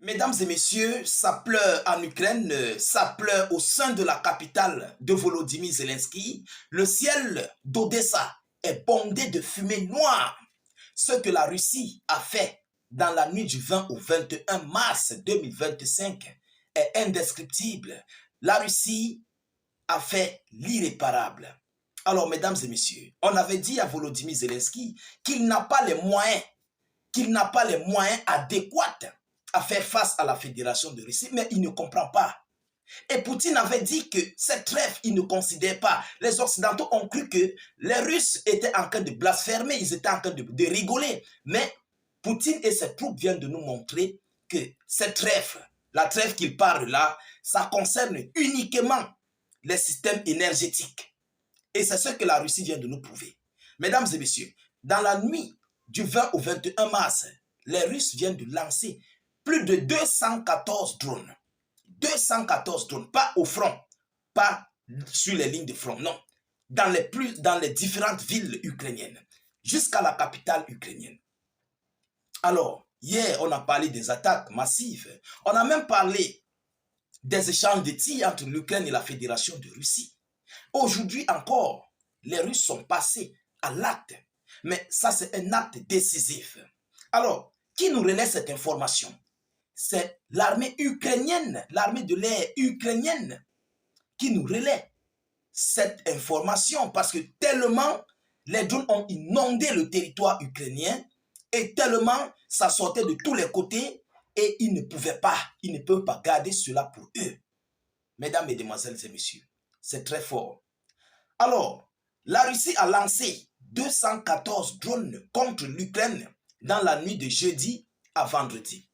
Mesdames et messieurs, ça pleure en Ukraine, ça pleure au sein de la capitale de Volodymyr Zelensky. Le ciel d'Odessa est bondé de fumée noire. Ce que la Russie a fait dans la nuit du 20 au 21 mars 2025 est indescriptible. La Russie a fait l'irréparable. Alors, mesdames et messieurs, on avait dit à Volodymyr Zelensky qu'il n'a pas les moyens adéquats à faire face à la Fédération de Russie, mais il ne comprend pas. Et Poutine avait dit que cette trêve, il ne considère pas. Les Occidentaux ont cru que les Russes étaient en train de blasphémer, ils étaient en train de rigoler. Mais Poutine et ses troupes viennent de nous montrer que cette trêve, la trêve qu'il parle là, ça concerne uniquement les systèmes énergétiques. Et c'est ce que la Russie vient de nous prouver. Mesdames et messieurs, dans la nuit du 20 au 21 mars, les Russes viennent de lancer plus de 214 drones. 214 drones, pas au front, pas sur les lignes de front, non. Dans les différentes villes ukrainiennes, jusqu'à la capitale ukrainienne. Alors, hier, on a parlé des attaques massives. On a même parlé des échanges de tirs entre l'Ukraine et la Fédération de Russie. Aujourd'hui encore, les Russes sont passés à l'acte. Mais ça, c'est un acte décisif. Alors, qui nous relaie cette information? C'est l'armée ukrainienne, l'armée de l'air ukrainienne qui nous relaie cette information parce que tellement les drones ont inondé le territoire ukrainien et tellement ça sortait de tous les côtés et ils ne peuvent pas garder cela pour eux. Mesdames, mesdemoiselles et messieurs, c'est très fort. Alors, la Russie a lancé 214 drones contre l'Ukraine dans la nuit de jeudi à vendredi.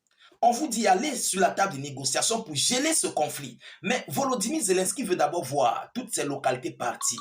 On vous dit aller sur la table de négociation pour geler ce conflit. Mais Volodymyr Zelensky veut d'abord voir toutes ces localités partir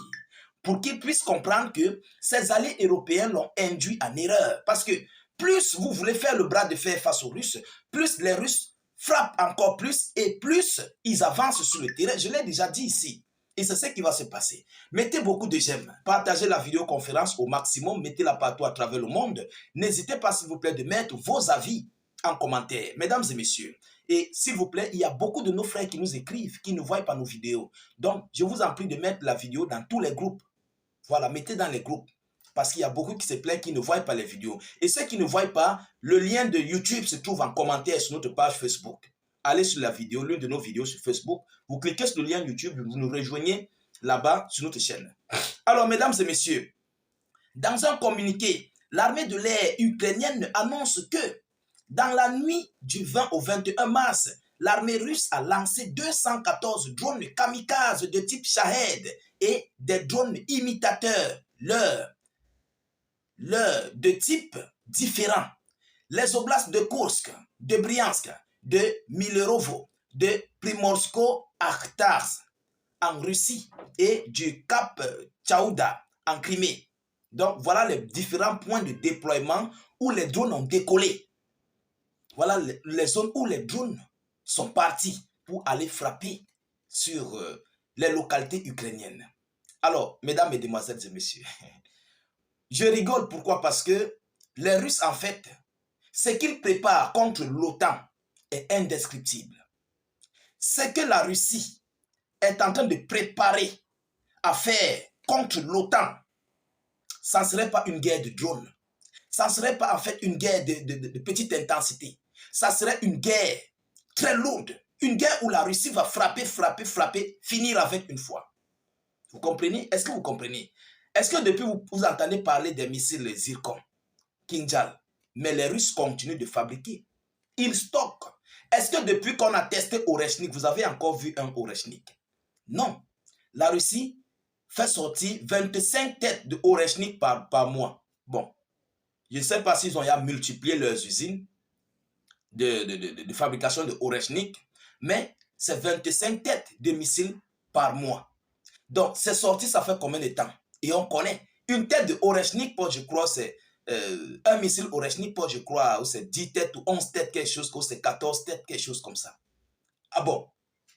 pour qu'il puisse comprendre que ses alliés européens l'ont induit en erreur. Parce que plus vous voulez faire le bras de fer face aux Russes, plus les Russes frappent encore plus et plus ils avancent sur le terrain. Je l'ai déjà dit ici. Et c'est ce qui va se passer. Mettez beaucoup de j'aime. Partagez la vidéoconférence au maximum. Mettez-la partout à travers le monde. N'hésitez pas, s'il vous plaît, de mettre vos avis en commentaire, mesdames et messieurs. Et s'il vous plaît, il y a beaucoup de nos frères qui nous écrivent, qui ne voient pas nos vidéos. Donc, je vous en prie de mettre la vidéo dans tous les groupes. Voilà, mettez dans les groupes. Parce qu'il y a beaucoup qui se plaignent qui ne voient pas les vidéos. Et ceux qui ne voient pas, le lien de YouTube se trouve en commentaire sur notre page Facebook. Allez sur la vidéo, l'une de nos vidéos sur Facebook. Vous cliquez sur le lien YouTube, vous nous rejoignez là-bas sur notre chaîne. Alors, mesdames et messieurs, dans un communiqué, l'armée de l'air ukrainienne annonce que dans la nuit du 20 au 21 mars, l'armée russe a lancé 214 drones kamikazes de type Shahed et des drones imitateurs, leurs de type différents. Les oblasts de Kursk, de Bryansk, de Milerovo, de Primorsko-Akhtarsk en Russie et du Cap Tchaouda en Crimée. Donc voilà les différents points de déploiement où les drones ont décollé. Voilà les zones où les drones sont partis pour aller frapper sur les localités ukrainiennes. Alors, mesdames, mesdemoiselles et messieurs, je rigole, pourquoi? Parce que les Russes, en fait, ce qu'ils préparent contre l'OTAN est indescriptible. Ce que la Russie est en train de préparer à faire contre l'OTAN, ça ne serait pas une guerre de drones. Ça ne serait pas en fait une guerre de petite intensité. Ça serait une guerre très lourde. Une guerre où la Russie va frapper, finir avec une fois. Vous comprenez? Est-ce que vous comprenez? Est-ce que depuis vous entendez parler des missiles Zircon, Kinjal, mais les Russes continuent de fabriquer. Ils stockent. Est-ce que depuis qu'on a testé Oreshnik, vous avez encore vu un Oreshnik? Non. La Russie fait sortir 25 têtes de Oreshnik par mois. Bon. Je ne sais pas s'ils ont multiplié leurs usines de fabrication de Oreshnik, mais c'est 25 têtes de missiles par mois. Donc, c'est sorti, ça fait combien de temps? Et on connaît. Une tête de Oreshnik, je crois, c'est un missile Oreshnik, je crois, c'est 10 têtes ou 11 têtes, quelque chose, ou c'est 14 têtes, quelque chose comme ça. Ah bon?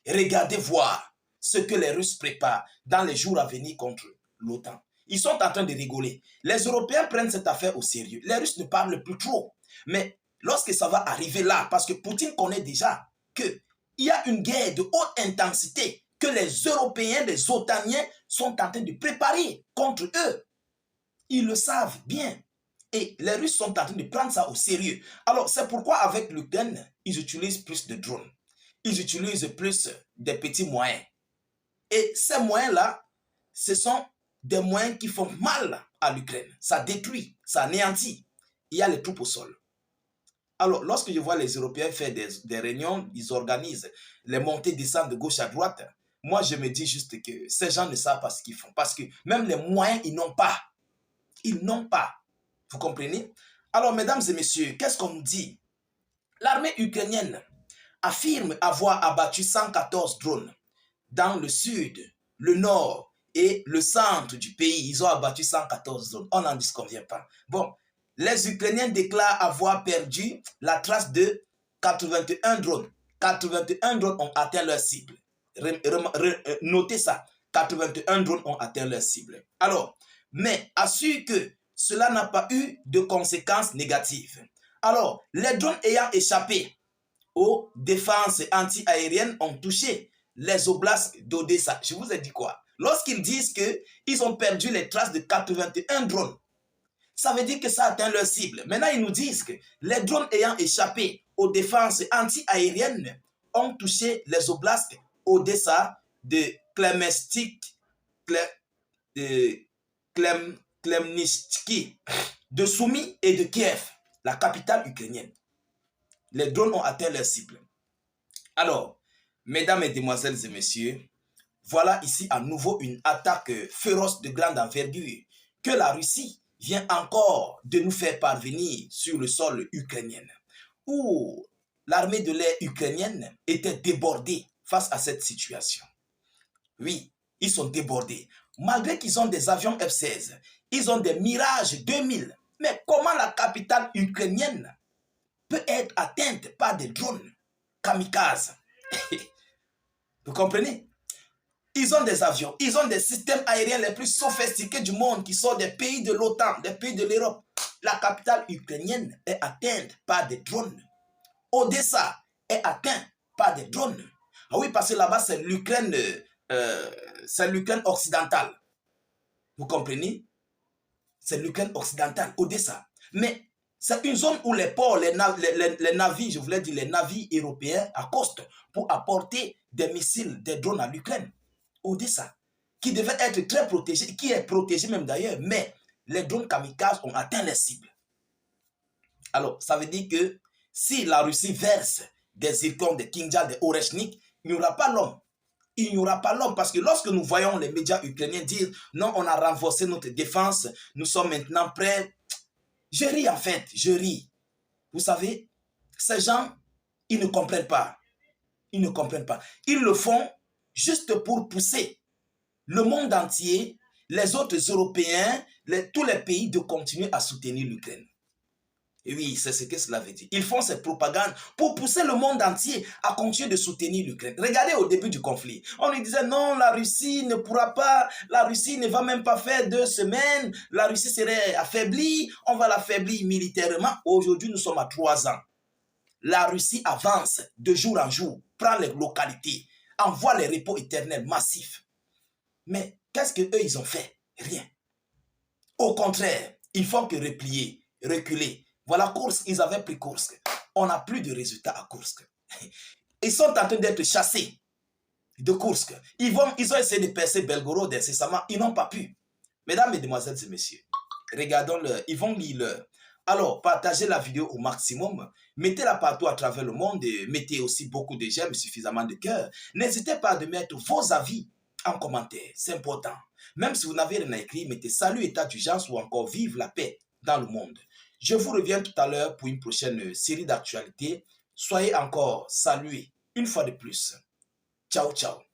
Regardez voir ce que les Russes préparent dans les jours à venir contre l'OTAN. Ils sont en train de rigoler. Les Européens prennent cette affaire au sérieux. Les Russes ne parlent plus trop. Mais lorsque ça va arriver là, parce que Poutine connaît déjà qu'il y a une guerre de haute intensité que les Européens, les Otaniens sont en train de préparer contre eux. Ils le savent bien. Et les Russes sont en train de prendre ça au sérieux. Alors, c'est pourquoi avec l'Ukraine, ils utilisent plus de drones. Ils utilisent plus des petits moyens. Et ces moyens-là, ce sont des moyens qui font mal à l'Ukraine. Ça détruit, ça anéantit. Il y a les troupes au sol. Alors, lorsque je vois les Européens faire des réunions, ils organisent les montées et descentes de gauche à droite, moi, je me dis juste que ces gens ne savent pas ce qu'ils font. Parce que même les moyens, ils n'ont pas. Ils n'ont pas. Vous comprenez? Alors, mesdames et messieurs, qu'est-ce qu'on nous dit? L'armée ukrainienne affirme avoir abattu 114 drones dans le sud, le nord et le centre du pays. Ils ont abattu 114 drones. On n'en disconvient pas. Bon, les Ukrainiens déclarent avoir perdu la trace de 81 drones. 81 drones ont atteint leur cible. Notez ça. 81 drones ont atteint leur cible. Alors, mais assure que cela n'a pas eu de conséquences négatives. Alors, les drones ayant échappé aux défenses anti-aériennes ont touché les oblasts d'Odessa. Je vous ai dit quoi? Lorsqu'ils disent qu'ils ont perdu les traces de 81 drones, ça veut dire que ça atteint leur cible. Maintenant, ils nous disent que les drones ayant échappé aux défenses anti-aériennes ont touché les oblasts Odessa, de Klemensky, Klemnitsky, de Soumy et de Kiev, la capitale ukrainienne. Les drones ont atteint leur cible. Alors, mesdames, mesdemoiselles et messieurs, voilà ici à nouveau une attaque féroce de grande envergure que la Russie vient encore de nous faire parvenir sur le sol ukrainien, où l'armée de l'air ukrainienne était débordée face à cette situation. Oui, ils sont débordés. Malgré qu'ils ont des avions F-16, ils ont des Mirage 2000. Mais comment la capitale ukrainienne peut être atteinte par des drones kamikazes? Vous comprenez? Ils ont des avions, ils ont des systèmes aériens les plus sophistiqués du monde qui sont des pays de l'OTAN, des pays de l'Europe. La capitale ukrainienne est atteinte par des drones. Odessa est atteinte par des drones. Ah oui, parce que là-bas, c'est l'Ukraine occidentale. Vous comprenez? C'est l'Ukraine occidentale, Odessa. Mais c'est une zone où les ports, les navires, je voulais dire les navires européens accostent pour apporter des missiles, des drones à l'Ukraine. Odessa, qui devait être très protégé, qui est protégé même d'ailleurs, mais les drones kamikazes ont atteint les cibles. Alors, ça veut dire que si la Russie verse des zircons, des Kinjal, des Oreshnik, il n'y aura pas l'homme. Il n'y aura pas l'homme parce que lorsque nous voyons les médias ukrainiens dire non, on a renforcé notre défense, nous sommes maintenant prêts. Je ris en fait, je ris. Vous savez, ces gens, ils ne comprennent pas. Ils ne comprennent pas. Ils le font juste pour pousser le monde entier, les autres Européens, tous les pays de continuer à soutenir l'Ukraine. Et oui, c'est ce que cela veut dire. Ils font cette propagande pour pousser le monde entier à continuer de soutenir l'Ukraine. Regardez au début du conflit. On lui disait non, la Russie ne pourra pas, la Russie ne va même pas faire 2 semaines, la Russie serait affaiblie, on va l'affaiblir militairement. Aujourd'hui, nous sommes à 3 ans. La Russie avance de jour en jour, prend les localités, envoie les repos éternels massifs. Mais qu'est-ce qu'eux, ils ont fait? Rien. Au contraire, ils font que replier, reculer. Voilà Kursk, ils avaient pris Kursk. On n'a plus de résultats à Kursk. Ils sont en train d'être chassés de Kursk. Ils ont essayé de percer Belgorod incessamment. Ils n'ont pas pu. Mesdames, mesdemoiselles et messieurs, regardons-le. Ils vont lire. Alors, partagez la vidéo au maximum. Mettez-la partout à travers le monde. Et mettez aussi beaucoup de j'aime, suffisamment de cœur. N'hésitez pas à mettre vos avis en commentaire. C'est important. Même si vous n'avez rien à écrire, mettez salut, état d'urgence ou encore vive la paix dans le monde. Je vous reviens tout à l'heure pour une prochaine série d'actualités. Soyez encore salués une fois de plus. Ciao, ciao.